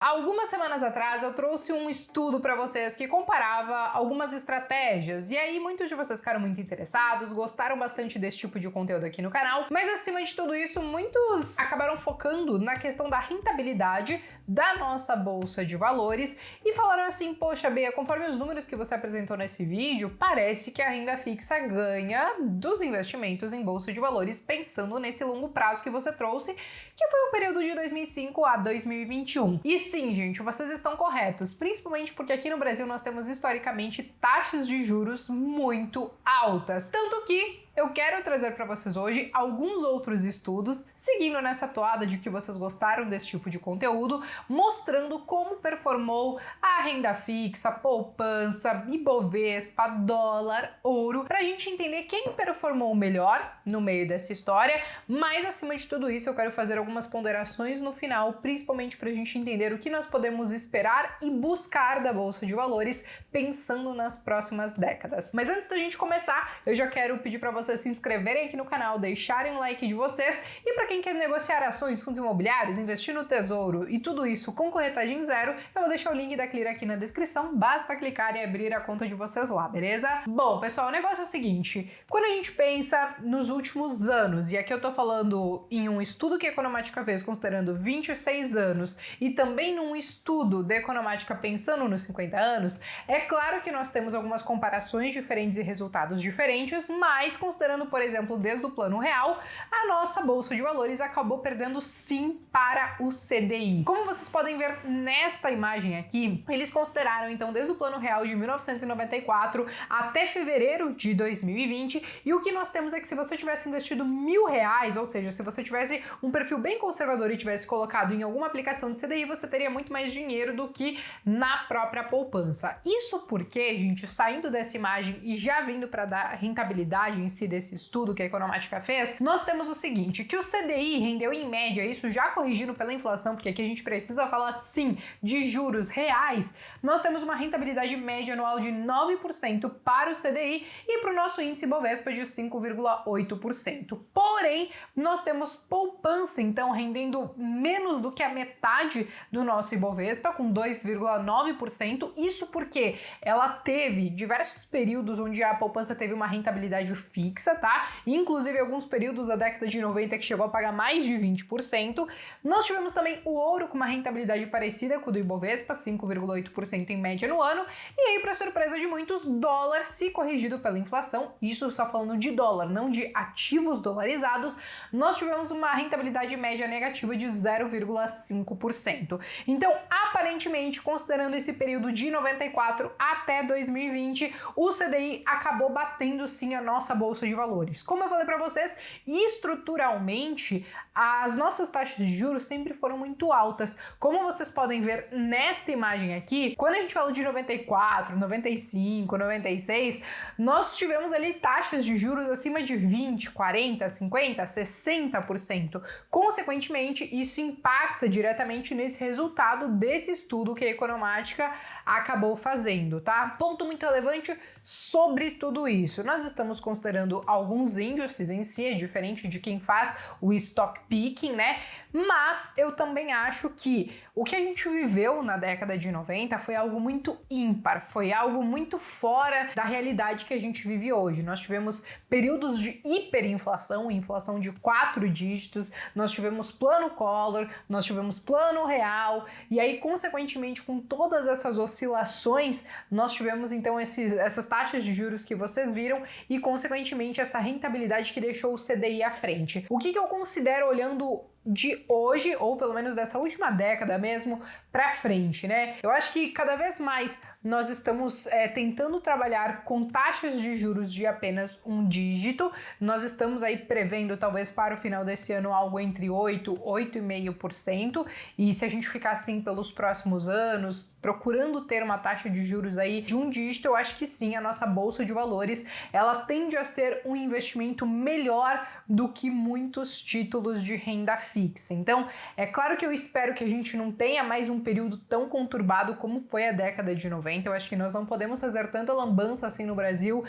Algumas semanas atrás eu trouxe um estudo para vocês que comparava algumas estratégias e aí muitos de vocês ficaram muito interessados, gostaram bastante desse tipo de conteúdo aqui no canal, mas acima de tudo isso muitos acabaram focando na questão da rentabilidade da nossa bolsa de valores e falaram assim: poxa, Bea, conforme os números que você apresentou nesse vídeo, parece que a renda fixa ganha dos investimentos em bolsa de valores pensando nesse longo prazo que você trouxe, que foi o período de 2005 a 2021. E sim, gente, vocês estão corretos, principalmente porque aqui no Brasil nós temos historicamente taxas de juros muito altas. Tanto que eu quero trazer para vocês hoje alguns outros estudos, seguindo nessa toada de que vocês gostaram desse tipo de conteúdo, mostrando como performou a renda fixa, poupança, Ibovespa, dólar, ouro, para a gente entender quem performou melhor no meio dessa história, mas acima de tudo isso eu quero fazer algumas ponderações no final, principalmente para a gente entender o que nós podemos esperar e buscar da Bolsa de Valores pensando nas próximas décadas. Mas antes da gente começar, eu já quero pedir para vocês se inscreverem aqui no canal, deixarem o like de vocês e para quem quer negociar ações, fundos imobiliários, investir no tesouro e tudo isso com corretagem zero, eu vou deixar o link da Clear aqui na descrição, basta clicar e abrir a conta de vocês lá, beleza? Bom, pessoal, o negócio é o seguinte, quando a gente pensa nos últimos anos, e aqui eu tô falando em um estudo que a Economática fez considerando 26 anos e também num estudo da Economática pensando nos 50 anos, é claro que nós temos algumas comparações diferentes e resultados diferentes, mas considerando, por exemplo, desde o plano real, a nossa bolsa de valores acabou perdendo sim para o CDI. Como vocês podem ver nesta imagem aqui, eles consideraram então desde o plano real de 1994 até fevereiro de 2020, e o que nós temos é que se você tivesse investido R$1.000, ou seja, se você tivesse um perfil bem conservador e tivesse colocado em alguma aplicação de CDI, você teria muito mais dinheiro do que na própria poupança. Isso porque, gente, saindo dessa imagem e já vindo para dar rentabilidade em si desse estudo que a Economática fez, nós temos o seguinte, que o CDI rendeu em média, isso já corrigindo pela inflação, porque aqui a gente precisa falar sim de juros reais, nós temos uma rentabilidade média anual de 9% para o CDI e para o nosso índice Bovespa de 5,8%. Porém, nós temos poupança, então, rendendo menos do que a metade do nosso Ibovespa, com 2,9%, isso porque ela teve diversos períodos onde a poupança teve uma rentabilidade fixa, tá? Inclusive alguns períodos da década de 90 que chegou a pagar mais de 20%. Nós tivemos também o ouro com uma rentabilidade parecida com o do Ibovespa, 5,8% em média no ano. E aí, para surpresa de muitos, dólar, se corrigido pela inflação, isso só falando de dólar, não de ativos dolarizados, nós tivemos uma rentabilidade média negativa de 0,5%. Então, aparentemente, considerando esse período de 94 até 2020, o CDI acabou batendo sim a nossa bolsa de valores. Como eu falei para vocês, estruturalmente as nossas taxas de juros sempre foram muito altas. Como vocês podem ver nesta imagem aqui, quando a gente fala de 94, 95, 96, nós tivemos ali taxas de juros acima de 20, 40, 50, 60%. Consequentemente, isso impacta diretamente nesse resultado desse estudo que a Economática acabou fazendo, tá? Ponto muito relevante sobre tudo isso. Nós estamos considerando alguns índices em si, é diferente de quem faz o stock picking, né? Mas eu também acho que o que a gente viveu na década de 90 foi algo muito ímpar, foi algo muito fora da realidade que a gente vive hoje. Nós tivemos períodos de hiperinflação, inflação de 4 dígitos, nós tivemos plano Collor, nós tivemos plano real, e aí, consequentemente, com todas essas oscilações, nós tivemos então essas taxas de juros que vocês viram e, consequentemente, essa rentabilidade que deixou o CDI à frente. O que eu considero olhando de hoje, ou pelo menos dessa última década mesmo, para frente, né? Eu acho que cada vez mais nós estamos tentando trabalhar com taxas de juros de apenas um dígito. Nós estamos aí prevendo, talvez para o final desse ano, algo entre 8%, 8,5%. E se a gente ficar assim pelos próximos anos, procurando ter uma taxa de juros aí de um dígito, eu acho que sim, a nossa bolsa de valores, ela tende a ser um investimento melhor do que muitos títulos de renda fixa. fixa. Então, é claro que eu espero que a gente não tenha mais um período tão conturbado como foi a década de 90. Eu acho que nós não podemos fazer tanta lambança assim no Brasil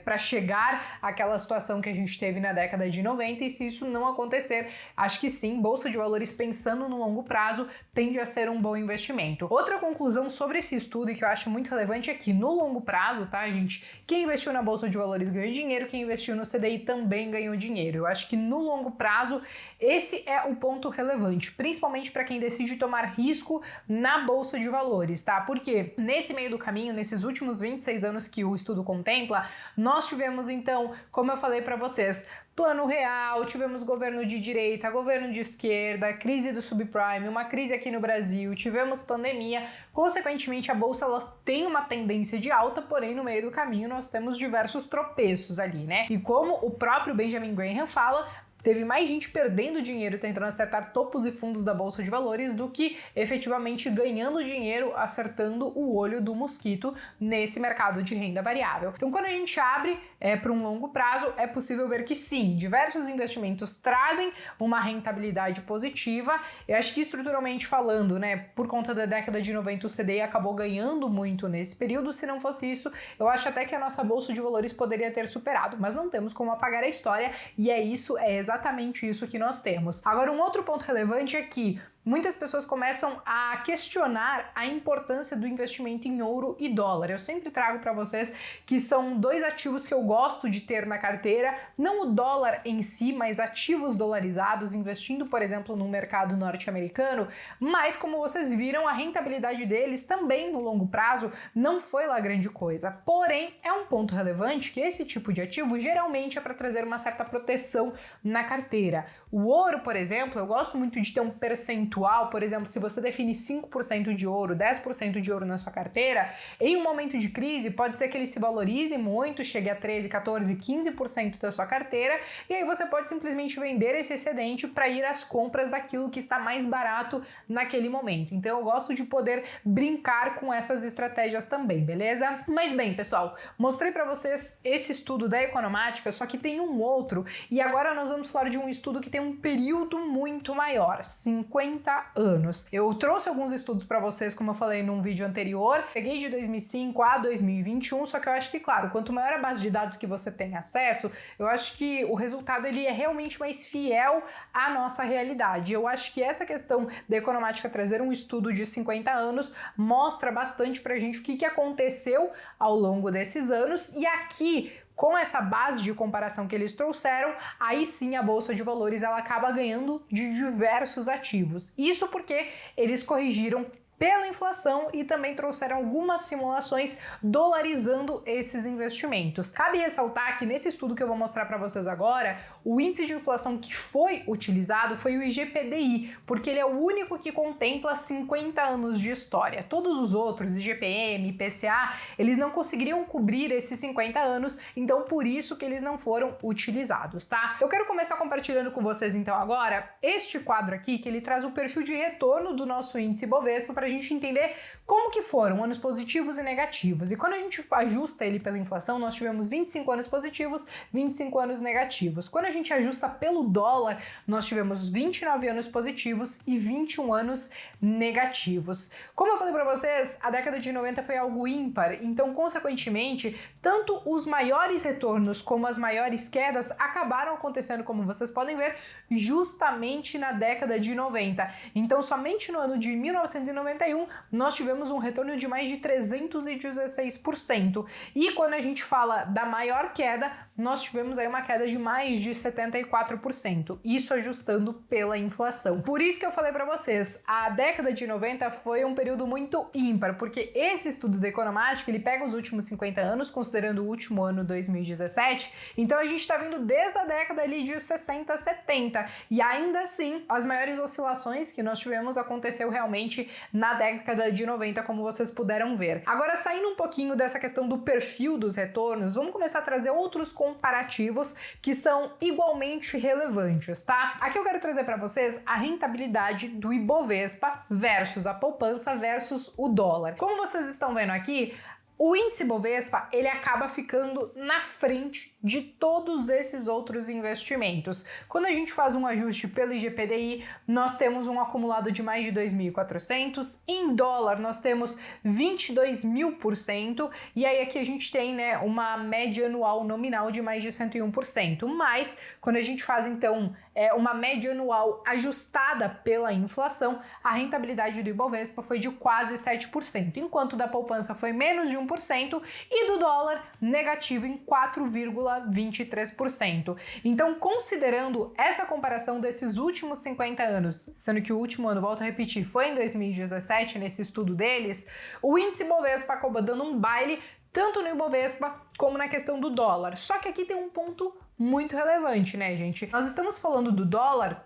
para chegar àquela situação que a gente teve na década de 90, e se isso não acontecer, acho que sim, Bolsa de Valores pensando no longo prazo tende a ser um bom investimento. Outra conclusão sobre esse estudo e que eu acho muito relevante é que no longo prazo, tá, gente, quem investiu na Bolsa de Valores ganhou dinheiro, quem investiu no CDI também ganhou dinheiro. Eu acho que no longo prazo esse é o ponto relevante, principalmente para quem decide tomar risco na Bolsa de Valores, tá? Porque nesse meio do caminho, nesses últimos 26 anos que o estudo contempla, nós tivemos então, como eu falei para vocês, Plano Real, tivemos governo de direita, governo de esquerda, crise do subprime, uma crise aqui no Brasil, tivemos pandemia, consequentemente a Bolsa ela tem uma tendência de alta, porém no meio do caminho nós temos diversos tropeços ali, né? E como o próprio Benjamin Graham fala, teve mais gente perdendo dinheiro tentando acertar topos e fundos da Bolsa de Valores do que efetivamente ganhando dinheiro acertando o olho do mosquito nesse mercado de renda variável. Então, quando a gente abre para um longo prazo, é possível ver que sim, diversos investimentos trazem uma rentabilidade positiva. Eu acho que estruturalmente falando, né, por conta da década de 90, o CDI acabou ganhando muito nesse período. Se não fosse isso, eu acho até que a nossa Bolsa de Valores poderia ter superado, mas não temos como apagar a história e é exatamente isso que nós temos. Agora, um outro ponto relevante é que muitas pessoas começam a questionar a importância do investimento em ouro e dólar. Eu sempre trago para vocês que são dois ativos que eu gosto de ter na carteira, não o dólar em si, mas ativos dolarizados, investindo, por exemplo, no mercado norte-americano, mas como vocês viram, a rentabilidade deles também no longo prazo não foi lá grande coisa. Porém, é um ponto relevante que esse tipo de ativo geralmente é para trazer uma certa proteção na carteira. O ouro, por exemplo, eu gosto muito de ter um percentual, por exemplo, se você define 5% de ouro, 10% de ouro na sua carteira, em um momento de crise, pode ser que ele se valorize muito, chegue a 13, 14, 15% da sua carteira, e aí você pode simplesmente vender esse excedente para ir às compras daquilo que está mais barato naquele momento. Então eu gosto de poder brincar com essas estratégias também, beleza? Mas bem, pessoal, mostrei para vocês esse estudo da Economática, só que tem um outro, e agora nós vamos falar de um estudo que tem um período muito maior, 50 anos. Eu trouxe alguns estudos para vocês, como eu falei num vídeo anterior, peguei de 2005 a 2021, só que eu acho que, claro, quanto maior a base de dados que você tem acesso, eu acho que o resultado ele é realmente mais fiel à nossa realidade. Eu acho que essa questão da Economática trazer um estudo de 50 anos mostra bastante pra gente o que aconteceu ao longo desses anos, e aqui com essa base de comparação que eles trouxeram, aí sim a Bolsa de Valores ela acaba ganhando de diversos ativos. Isso porque eles corrigiram pela inflação e também trouxeram algumas simulações dolarizando esses investimentos. Cabe ressaltar que nesse estudo que eu vou mostrar para vocês agora, o índice de inflação que foi utilizado foi o IGPDI, porque ele é o único que contempla 50 anos de história. Todos os outros, IGPM, IPCA, eles não conseguiriam cobrir esses 50 anos, então por isso que eles não foram utilizados, tá? Eu quero começar compartilhando com vocês então agora este quadro aqui, que ele traz o perfil de retorno do nosso índice Bovespa para a gente entender como que foram anos positivos e negativos. E quando a gente ajusta ele pela inflação, nós tivemos 25 anos positivos, 25 anos negativos. Quando a gente ajusta pelo dólar, nós tivemos 29 anos positivos e 21 anos negativos. Como eu falei para vocês, a década de 90 foi algo ímpar, então, consequentemente, tanto os maiores retornos como as maiores quedas acabaram acontecendo, como vocês podem ver, justamente na década de 90. Então, somente no ano de 1991, nós tivemos um retorno de mais de 316%. E quando a gente fala da maior queda, nós tivemos aí uma queda de mais de 74%. Isso ajustando pela inflação. Por isso que eu falei para vocês, a década de 90 foi um período muito ímpar, porque esse estudo da Economática, ele pega os últimos 50 anos, considerando o último ano 2017, então a gente está vindo desde a década ali de 60, 70, e ainda assim, as maiores oscilações que nós tivemos aconteceu realmente na década de 90, como vocês puderam ver. Agora, saindo um pouquinho dessa questão do perfil dos retornos, vamos começar a trazer outros comparativos que são igualmente relevantes, tá? Aqui eu quero trazer para vocês a rentabilidade do Ibovespa versus a poupança versus o dólar. Como vocês estão vendo aqui, o índice Bovespa, ele acaba ficando na frente de todos esses outros investimentos. Quando a gente faz um ajuste pelo IGPDI, nós temos um acumulado de mais de 2.400, em dólar nós temos 22.000%, e aí aqui a gente tem, né, uma média anual nominal de mais de 101%, mas quando a gente faz então uma média anual ajustada pela inflação, a rentabilidade do Ibovespa foi de quase 7%, enquanto da poupança foi menos de 1% e do dólar negativo em 4,23%. Então, considerando essa comparação desses últimos 50 anos, sendo que o último ano, volto a repetir, foi em 2017, nesse estudo deles, o índice Bovespa acabou dando um baile tanto no Ibovespa como na questão do dólar. Só que aqui tem um ponto muito relevante, né, gente? Nós estamos falando do dólar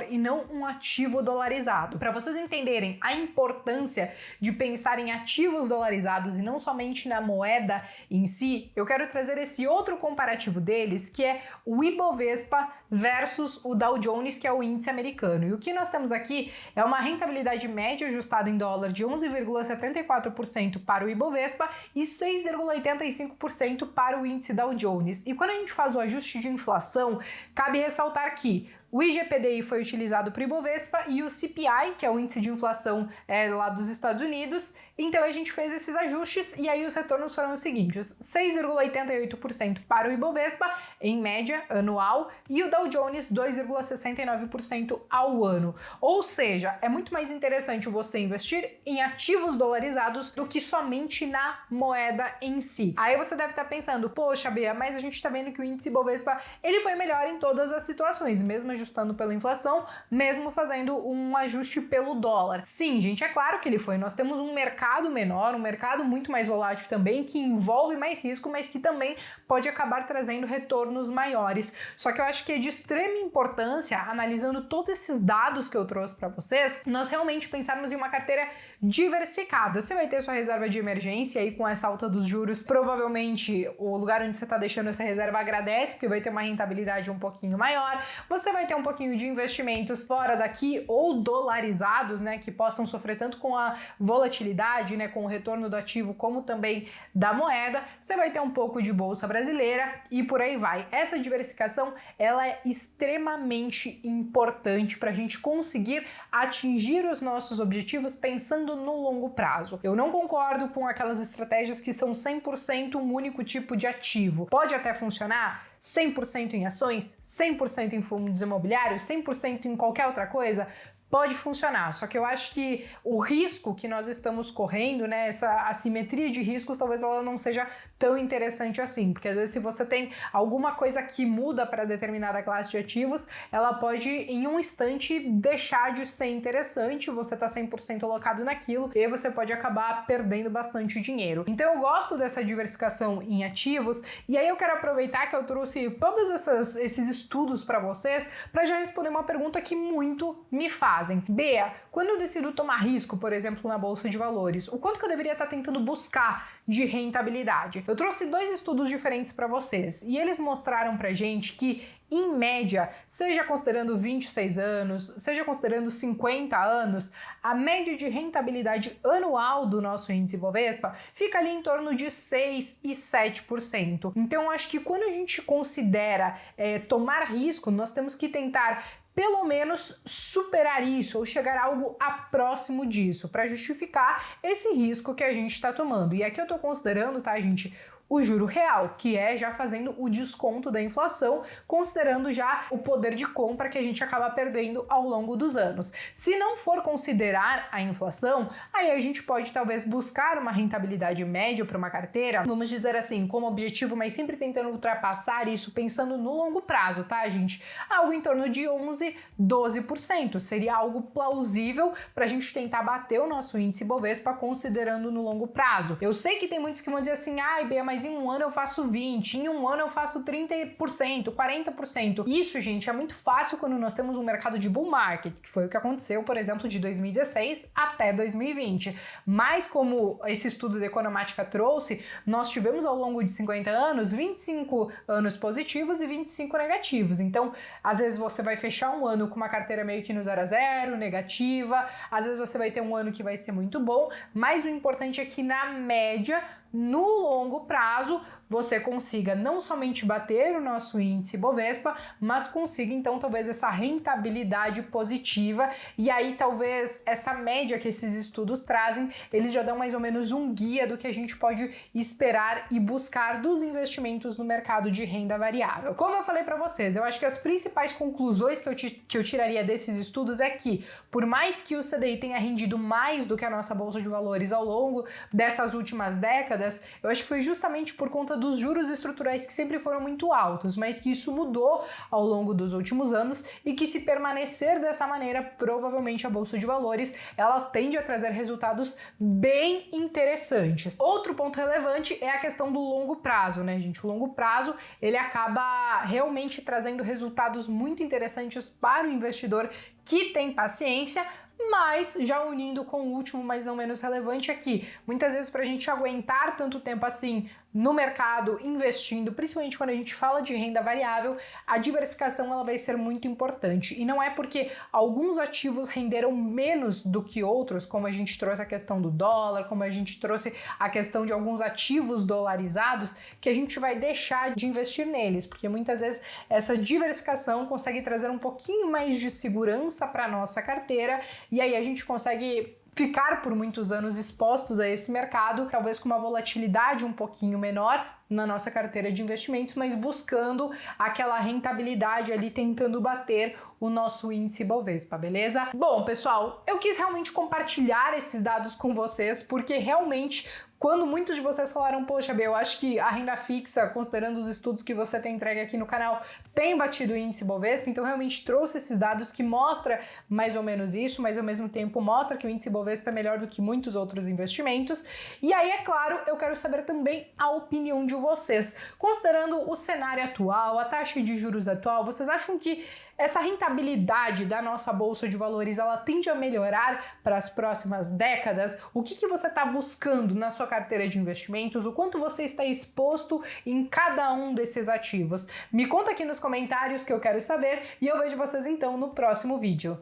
e não um ativo dolarizado. Para vocês entenderem a importância de pensar em ativos dolarizados e não somente na moeda em si, eu quero trazer esse outro comparativo deles, que é o Ibovespa versus o Dow Jones, que é o índice americano. E o que nós temos aqui é uma rentabilidade média ajustada em dólar de 11,74% para o Ibovespa e 6,85% para o índice Dow Jones. E quando a gente faz o ajuste de inflação, cabe ressaltar que o IGPDI foi utilizado para o Ibovespa e o CPI, que é o índice de inflação lá dos Estados Unidos. Então a gente fez esses ajustes e aí os retornos foram os seguintes: 6,88% para o Ibovespa, em média, anual, e o Dow Jones 2,69% ao ano. Ou seja, é muito mais interessante você investir em ativos dolarizados do que somente na moeda em si. Aí você deve estar pensando, poxa, Bea, mas a gente está vendo que o índice Ibovespa ele foi melhor em todas as situações, mesmo ajustando pela inflação, mesmo fazendo um ajuste pelo dólar. Sim, gente, é claro que ele foi. Nós temos um mercado menor, um mercado muito mais volátil também, que envolve mais risco, mas que também pode acabar trazendo retornos maiores. Só que eu acho que é de extrema importância, analisando todos esses dados que eu trouxe para vocês, nós realmente pensarmos em uma carteira diversificada. Você vai ter sua reserva de emergência aí com essa alta dos juros, provavelmente o lugar onde você está deixando essa reserva agradece, porque vai ter uma rentabilidade um pouquinho maior. Você vai ter um pouquinho de investimentos fora daqui ou dolarizados, né, que possam sofrer tanto com a volatilidade, né, com o retorno do ativo, como também da moeda. Você vai ter um pouco de bolsa brasileira e por aí vai. Essa diversificação, ela é extremamente importante para a gente conseguir atingir os nossos objetivos pensando no longo prazo. Eu não concordo com aquelas estratégias que são 100% um único tipo de ativo. Pode até funcionar 100% em ações, 100% em fundos imobiliários, 100% em qualquer outra coisa, pode funcionar, só que eu acho que o risco que nós estamos correndo, né, essa assimetria de riscos, talvez ela não seja tão interessante assim, porque às vezes se você tem alguma coisa que muda para determinada classe de ativos, ela pode em um instante deixar de ser interessante, você tá 100% alocado naquilo, e aí você pode acabar perdendo bastante dinheiro. Então eu gosto dessa diversificação em ativos, e aí eu quero aproveitar que eu trouxe todos esses estudos para vocês, para já responder uma pergunta que muito me faz. Bea, quando eu decido tomar risco, por exemplo, na bolsa de valores, o quanto que eu deveria estar tentando buscar de rentabilidade? Eu trouxe 2 estudos diferentes para vocês e eles mostraram pra gente que, em média, seja considerando 26 anos, seja considerando 50 anos, a média de rentabilidade anual do nosso índice Bovespa fica ali em torno de 6% e 7%. Então, eu acho que quando a gente considera tomar risco, nós temos que tentar pelo menos superar isso ou chegar a algo próximo disso para justificar esse risco que a gente está tomando. E aqui eu estou considerando, tá, gente, o juro real, que é já fazendo o desconto da inflação, considerando já o poder de compra que a gente acaba perdendo ao longo dos anos. Se não for considerar a inflação, aí a gente pode talvez buscar uma rentabilidade média para uma carteira, vamos dizer assim, como objetivo, mas sempre tentando ultrapassar isso pensando no longo prazo, tá, gente? Algo em torno de 11, 12%. Seria algo plausível para a gente tentar bater o nosso índice Bovespa considerando no longo prazo. Eu sei que tem muitos que vão dizer assim, ai, Bea, mas em um ano eu faço 20%, em um ano eu faço 30%, 40%. Isso, gente, é muito fácil quando nós temos um mercado de bull market, que foi o que aconteceu, por exemplo, de 2016 até 2020. Mas como esse estudo da Economática trouxe, nós tivemos ao longo de 50 anos, 25 anos positivos e 25 negativos. Então, às vezes você vai fechar um ano com uma carteira meio que no 0 a 0, negativa, às vezes você vai ter um ano que vai ser muito bom, mas o importante é que na média no longo prazo você consiga não somente bater o nosso índice Bovespa, mas consiga então talvez essa rentabilidade positiva, e aí talvez essa média que esses estudos trazem, eles já dão mais ou menos um guia do que a gente pode esperar e buscar dos investimentos no mercado de renda variável. Como eu falei para vocês, eu acho que as principais conclusões que eu tiraria desses estudos é que, por mais que o CDI tenha rendido mais do que a nossa bolsa de valores ao longo dessas últimas décadas, eu acho que foi justamente por conta dos juros estruturais que sempre foram muito altos, mas que isso mudou ao longo dos últimos anos e que, se permanecer dessa maneira, provavelmente a bolsa de valores ela tende a trazer resultados bem interessantes. Outro ponto relevante é a questão do longo prazo, né, gente? O longo prazo ele acaba realmente trazendo resultados muito interessantes para o investidor que tem paciência, mas já unindo com o último, mas não menos relevante aqui, muitas vezes para a gente aguentar tanto tempo assim no mercado, investindo, principalmente quando a gente fala de renda variável, a diversificação ela vai ser muito importante. E não é porque alguns ativos renderam menos do que outros, como a gente trouxe a questão do dólar, como a gente trouxe a questão de alguns ativos dolarizados, que a gente vai deixar de investir neles, porque muitas vezes essa diversificação consegue trazer um pouquinho mais de segurança para a nossa carteira, e aí a gente consegue ficar por muitos anos expostos a esse mercado, talvez com uma volatilidade um pouquinho menor na nossa carteira de investimentos, mas buscando aquela rentabilidade ali, tentando bater o nosso índice Bovespa, beleza? Bom, pessoal, eu quis realmente compartilhar esses dados com vocês, porque realmente quando muitos de vocês falaram, poxa, Bê, eu acho que a renda fixa, considerando os estudos que você tem entregue aqui no canal, tem batido o índice Bovespa, então realmente trouxe esses dados que mostra mais ou menos isso, mas ao mesmo tempo mostra que o índice Bovespa é melhor do que muitos outros investimentos. E aí, é claro, eu quero saber também a opinião de vocês. Considerando o cenário atual, a taxa de juros atual, vocês acham que essa rentabilidade da nossa bolsa de valores, ela tende a melhorar para as próximas décadas? O que você está buscando na sua carteira de investimentos? O quanto você está exposto em cada um desses ativos? Me conta aqui nos comentários que eu quero saber e eu vejo vocês então no próximo vídeo.